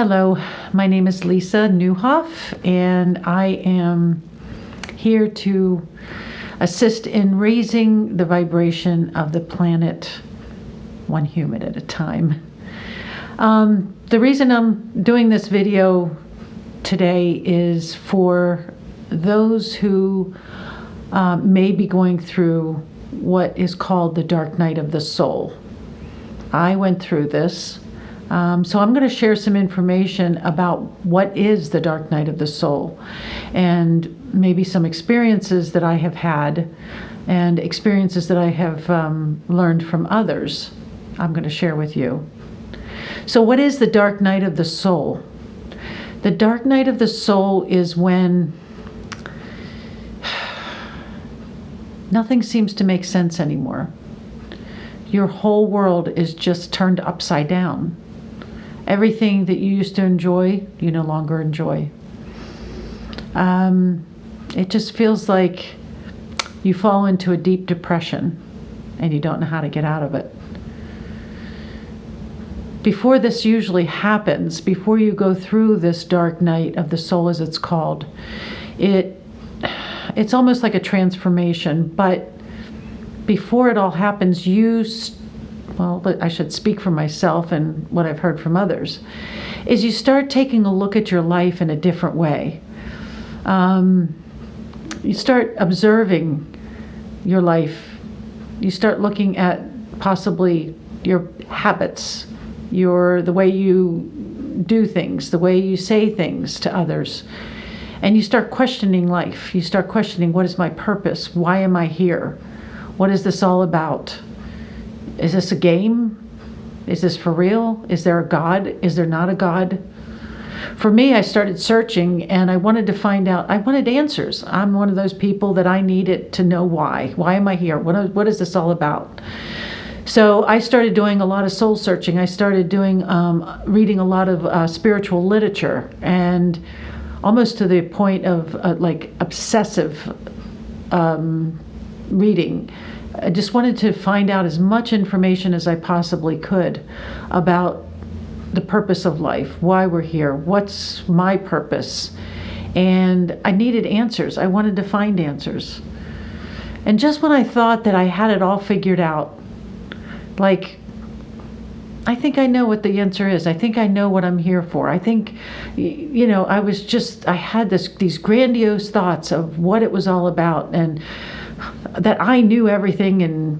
Hello, my name is Lisa Newhoff, and I am here to assist in raising the vibration of the planet one human at a time. The reason I'm doing this video today is for those who may be going through what is called the dark night of the soul. I went through this. So I'm going to share some information about what is the dark night of the soul, and maybe some experiences that I have had and experiences that I have learned from others I'm going to share with you. So what is the dark night of the soul? The dark night of the soul is when nothing seems to make sense anymore. Your whole world is just turned upside down. Everything that you used to enjoy, you no longer enjoy. It just feels like you fall into a deep depression and you don't know how to get out of it. Before this usually happens, before you go through this dark night of the soul, as it's called, it's almost like a transformation. But before it all happens, I should speak for myself and what I've heard from others, is you start taking a look at your life in a different way. You start observing your life. You start looking at possibly your habits, the way you do things, the way you say things to others. And you start questioning life. You start questioning, what is my purpose? Why am I here? What is this all about? Is this a game? Is this for real? Is there a God? Is there not a God? For me, I started searching and I wanted to find out, I wanted answers. I'm one of those people that I needed to know why. Why am I here? What is this all about? So I started doing a lot of soul searching. I started reading a lot of spiritual literature, and almost to the point of obsessive reading. I just wanted to find out as much information as I possibly could about the purpose of life, why we're here, what's my purpose. And I needed answers. I wanted to find answers. And just when I thought that I had it all figured out, I think I know what the answer is. I think I know what I'm here for. I think, I had these grandiose thoughts of what it was all about, and that I knew everything, and,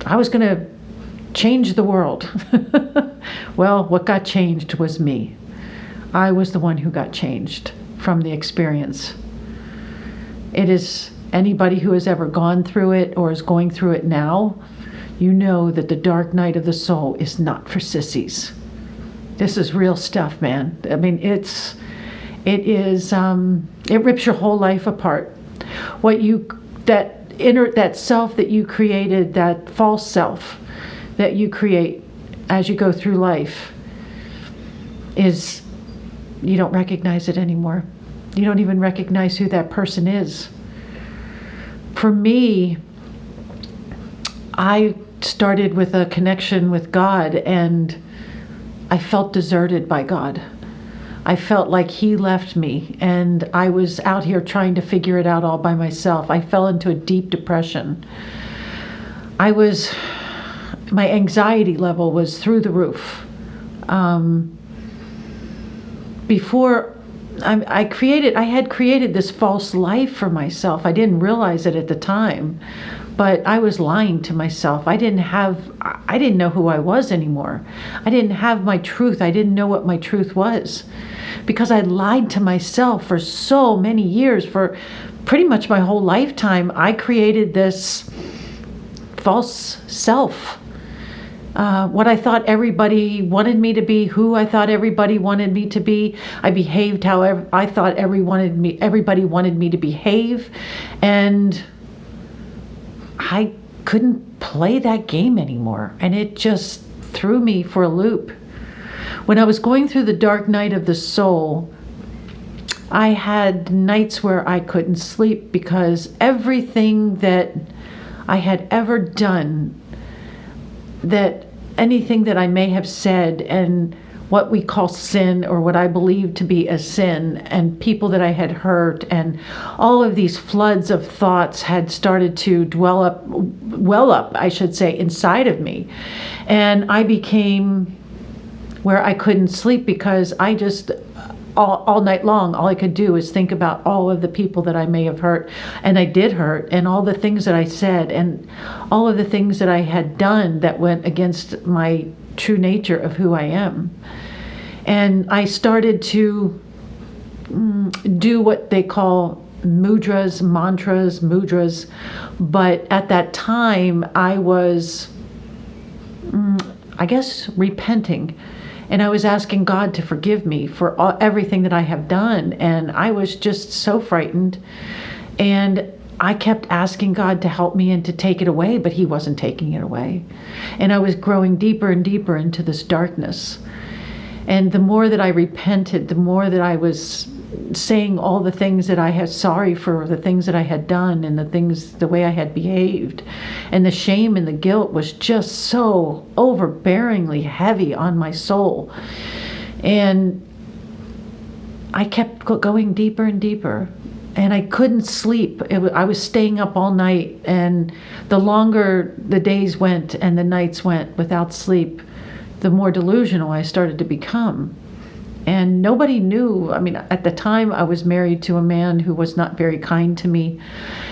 I was going to change the world. Well, what got changed was me. I was the one who got changed from the experience. It is anybody who has ever gone through it or is going through it now, you know that the dark night of the soul is not for sissies. This is real stuff, man. I mean, it rips your whole life apart. That self that you created, that false self that you create as you go through life, you don't recognize it anymore. You don't even recognize who that person is. For me, I started with a connection with God, and I felt deserted by God. I felt like He left me, and I was out here trying to figure it out all by myself. I fell into a deep depression. My anxiety level was through the roof. Before I had created this false life for myself. I didn't realize it at the time, but I was lying to myself. I didn't know who I was anymore. I didn't have my truth. I didn't know what my truth was, because I lied to myself for so many years. For pretty much my whole lifetime, I created this false self. What I thought everybody wanted me to be, who I thought everybody wanted me to be. I behaved however I thought everybody wanted me to behave, and I couldn't play that game anymore, and it just threw me for a loop. When I was going through the dark night of the soul, I had nights where I couldn't sleep, because everything that I had ever done, that anything that I may have said and what we call sin, or what I believed to be a sin, and people that I had hurt, and all of these floods of thoughts had started to well up, I should say, inside of me. And I became where I couldn't sleep because I just, all night long, all I could do is think about all of the people that I may have hurt, and I did hurt, and all the things that I said, and all of the things that I had done that went against my true nature of who I am. And I started to do what they call mudras, but at that time I was, I guess, repenting. And I was asking God to forgive me for everything that I have done. And I was just so frightened. And I kept asking God to help me and to take it away, but He wasn't taking it away. And I was growing deeper and deeper into this darkness. And the more that I repented, the more that I was saying all the things that I had sorry for, the things that I had done, and the way I had behaved. And the shame and the guilt was just so overbearingly heavy on my soul. And I kept going deeper and deeper. And I couldn't sleep. I was staying up all night. And the longer the days went and the nights went without sleep, the more delusional I started to become. And nobody knew. I mean, at the time I was married to a man who was not very kind to me.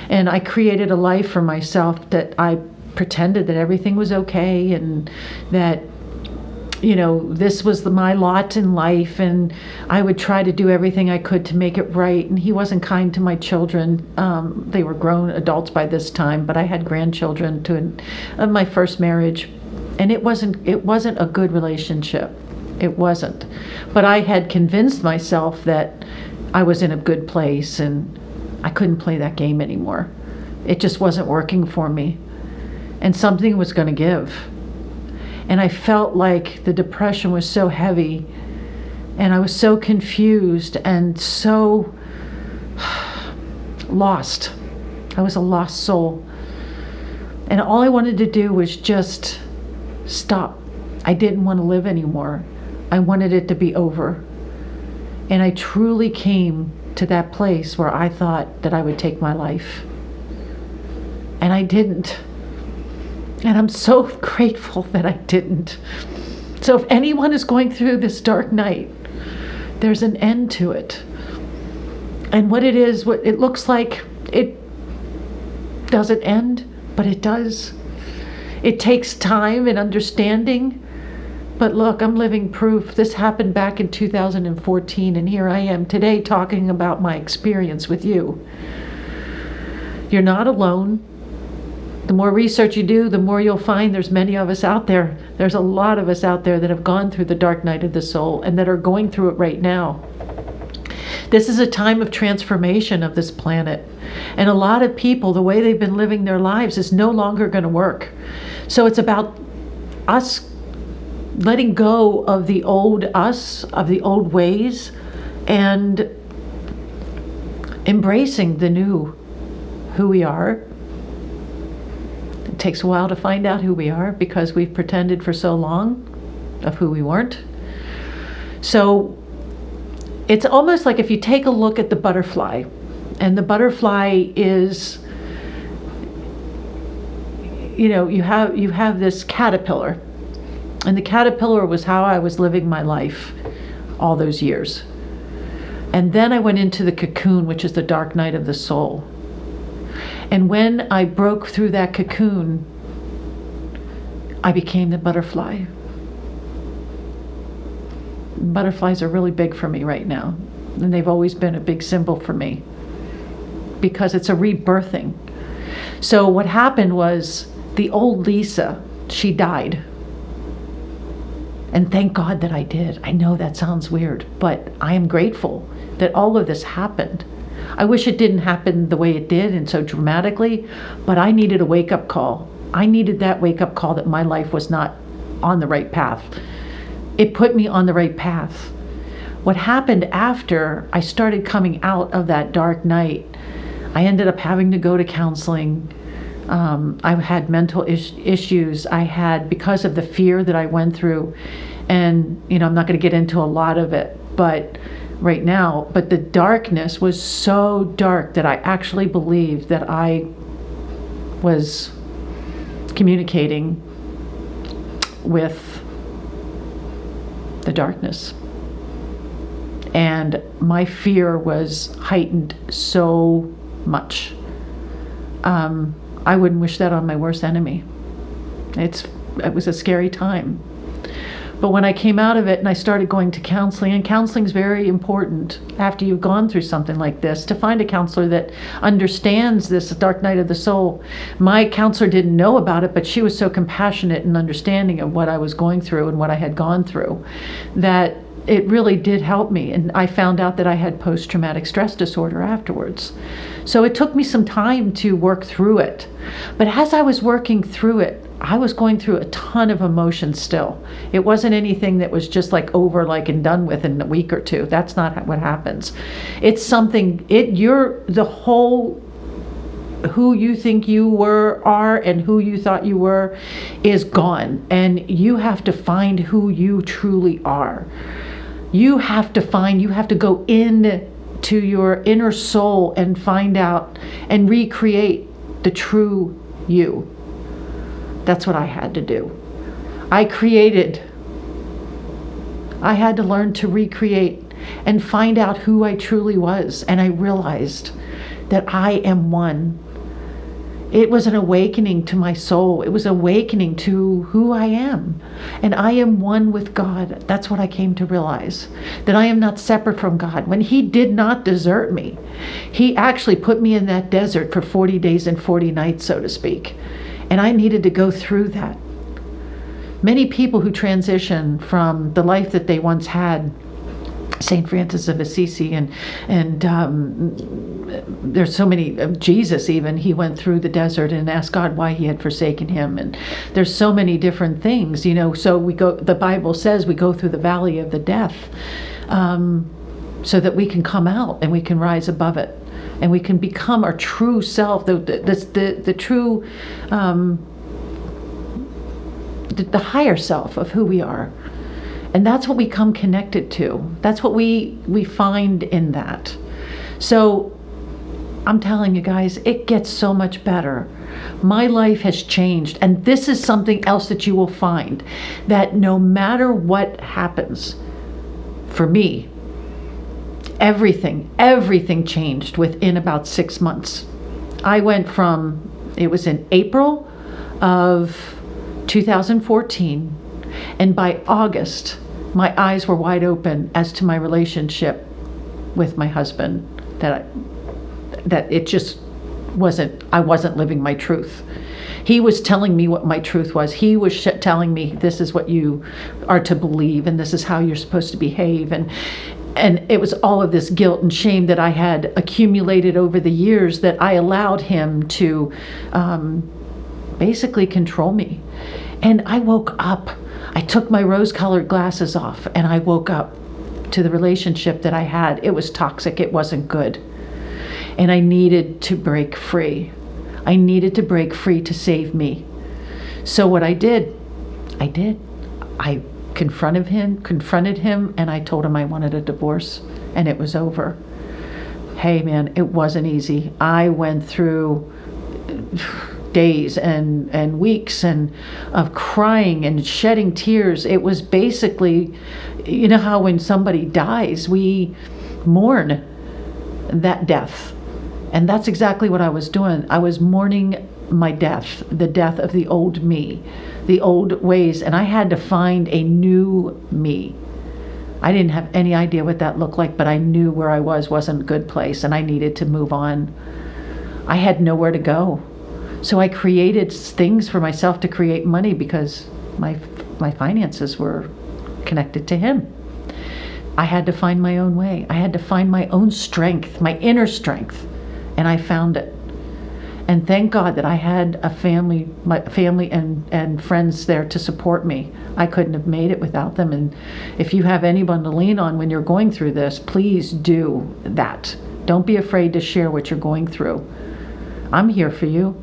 And I created a life for myself that I pretended that everything was okay, and that, this was my lot in life, and I would try to do everything I could to make it right. And he wasn't kind to my children. They were grown adults by this time, but I had grandchildren of my first marriage. And it wasn't a good relationship. It wasn't. But I had convinced myself that I was in a good place, and I couldn't play that game anymore. It just wasn't working for me. And something was going to give. And I felt like the depression was so heavy, and I was so confused and so lost. I was a lost soul. And all I wanted to do was just stop. I didn't want to live anymore. I wanted it to be over. And I truly came to that place where I thought that I would take my life. And I didn't. And I'm so grateful that I didn't. So if anyone is going through this dark night, there's an end to it. And what it looks like, it doesn't end, but it does. It takes time and understanding. But look, I'm living proof. This happened back in 2014, and here I am today talking about my experience with you. You're not alone. The more research you do, the more you'll find there's many of us out there. There's a lot of us out there that have gone through the dark night of the soul and that are going through it right now. This is a time of transformation of this planet. And a lot of people, the way they've been living their lives is no longer going to work. So it's about us letting go of the old us, of the old ways, and embracing the new, who we are. It takes a while to find out who we are because we've pretended for so long of who we weren't. So it's almost like if you take a look at the butterfly, and the butterfly is, you have this caterpillar. And the caterpillar was how I was living my life all those years. And then I went into the cocoon, which is the dark night of the soul. And when I broke through that cocoon, I became the butterfly. Butterflies are really big for me right now. And they've always been a big symbol for me because it's a rebirthing. So what happened was the old Lisa, she died. And thank God that I did. I know that sounds weird, but I am grateful that all of this happened. I wish it didn't happen the way it did and so dramatically, but I needed a wake-up call. I needed that wake-up call that my life was not on the right path. It put me on the right path. What happened after I started coming out of that dark night, I ended up having to go to counseling. I had mental issues. I had, because of the fear that I went through, and I'm not going to get into a lot of it, but right now, but the darkness was so dark that I actually believed that I was communicating with the darkness. And my fear was heightened so much. I wouldn't wish that on my worst enemy. It was a scary time. But when I came out of it and I started going to counseling, and counseling is very important after you've gone through something like this, to find a counselor that understands this dark night of the soul. My counselor didn't know about it, but she was so compassionate and understanding of what I was going through and what I had gone through, that it really did help me. And I found out that I had post-traumatic stress disorder afterwards. So it took me some time to work through it. But as I was working through it, I was going through a ton of emotions still. It wasn't anything that was just like over, like, and done with in a week or two. That's not what happens. It's something, the whole who you think you are and who you thought you were is gone. And you have to find who you truly are. You have to go into your inner soul and find out and recreate the true you. That's what I had to do. I had to learn to recreate and find out who I truly was. And I realized that I am one. It was an awakening to my soul. It was awakening to who I am. And I am one with God. That's what I came to realize. That I am not separate from God. When He did not desert me, He actually put me in that desert for 40 days and 40 nights, so to speak. And I needed to go through that. Many people who transition from the life that they once had, St. Francis of Assisi, and there's so many, Jesus even, he went through the desert and asked God why He had forsaken him. And there's so many different things, so the Bible says we go through the valley of the death, so that we can come out and we can rise above it. And we can become our true self, the true, the higher self of who we are. And that's what we come connected to. That's what we find in that. So I'm telling you guys, it gets so much better. My life has changed. And this is something else that you will find, that no matter what happens, for me, everything changed within about 6 months. I went from, it was in April of 2014, and by August, my eyes were wide open as to my relationship with my husband, that it just wasn't, I wasn't living my truth. He was telling me what my truth was. He was telling me, this is what you are to believe, and this is how you're supposed to behave. And it was all of this guilt and shame that I had accumulated over the years, that I allowed him to basically control me. And I woke up. I took my rose-colored glasses off, and I woke up to the relationship that I had. It was toxic. It wasn't good. And I needed to break free. I needed to break free to save me. So what I did. I confronted him, and I told him I wanted a divorce, and it was over. Hey man, it wasn't easy. I went through days and weeks of crying and shedding tears. It was basically, you know how when somebody dies, we mourn that death. And that's exactly what I was doing. I was mourning my death, the death of the old me, the old ways, and I had to find a new me. I didn't have any idea what that looked like, but I knew where I wasn't a good place, and I needed to move on. I had nowhere to go. So I created things for myself to create money, because my finances were connected to him. I had to find my own way. I had to find my own strength, my inner strength, and I found it. And thank God that I had my family and friends there to support me. I couldn't have made it without them. And if you have anyone to lean on when you're going through this, please do that. Don't be afraid to share what you're going through. I'm here for you.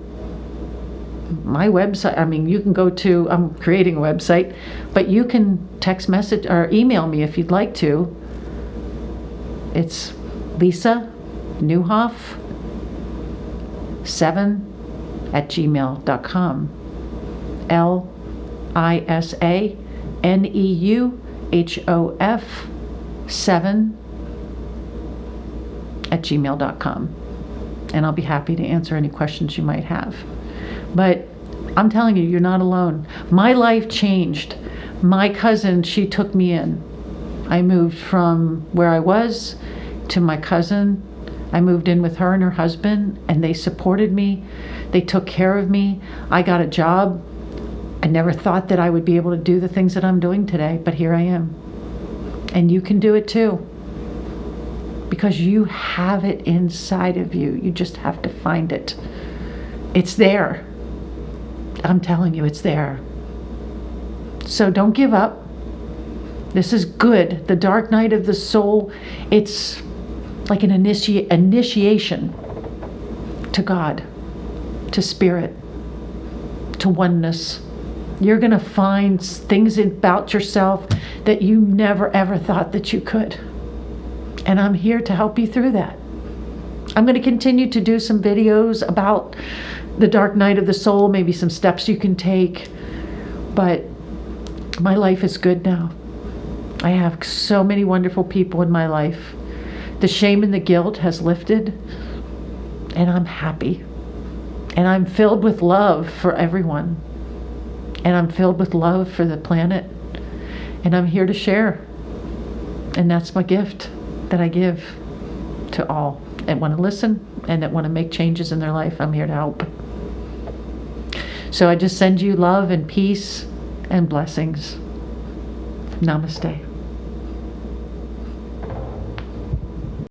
my website, I mean, you can go to, I'm creating a website, but you can text message or email me if you'd like to. It's Lisa Neuhoff 7@gmail.com. LISANEUHOF 7@gmail.com. And I'll be happy to answer any questions you might have. But I'm telling you, you're not alone. My life changed. My cousin, she took me in. I moved from where I was to my cousin. I moved in with her and her husband, and they supported me. They took care of me. I got a job. I never thought that I would be able to do the things that I'm doing today, but here I am. And you can do it too. Because you have it inside of you. You just have to find it. It's there. I'm telling you, it's there. So don't give up. This is good. The dark night of the soul, it's like an initiation to God, to spirit, to oneness. You're going to find things about yourself that you never ever thought that you could. And I'm here to help you through that. I'm going to continue to do some videos about the dark night of the soul, maybe some steps you can take. But my life is good now. I have so many wonderful people in my life. The shame and the guilt has lifted, and I'm happy. And I'm filled with love for everyone. And I'm filled with love for the planet. And I'm here to share. And that's my gift that I give to all that want to listen and that want to make changes in their life. I'm here to help. So I just send you love and peace and blessings. Namaste.